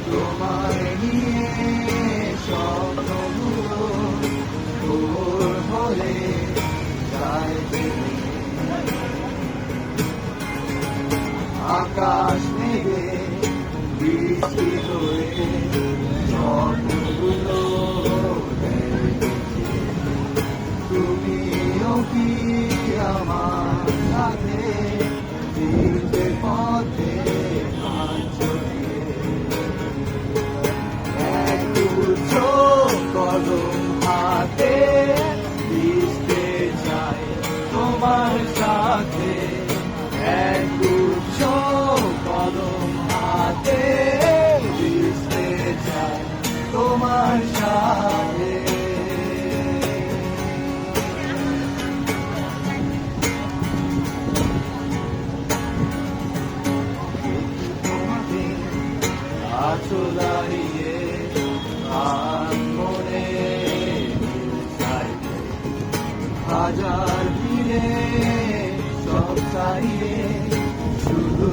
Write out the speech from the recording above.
তোমায় নিয়ে স্বপ্নগুলো ভোর হলে যায় জেগে। আকাশ মেঘে বৃষ্টি হয়ে স্বপ্নগুলো তুমিও কি আমার সাথে ফিরতে পথে কদম হাতে ভিজতে চাই তোমার সাথে, এক গুচ্ছ কদম হাতে ভিজতে চাই তোমার সাথে। তোমাকে আছো দাঁড়িয়ে হাজার ভিড়ে সব চাইয়ে শুধু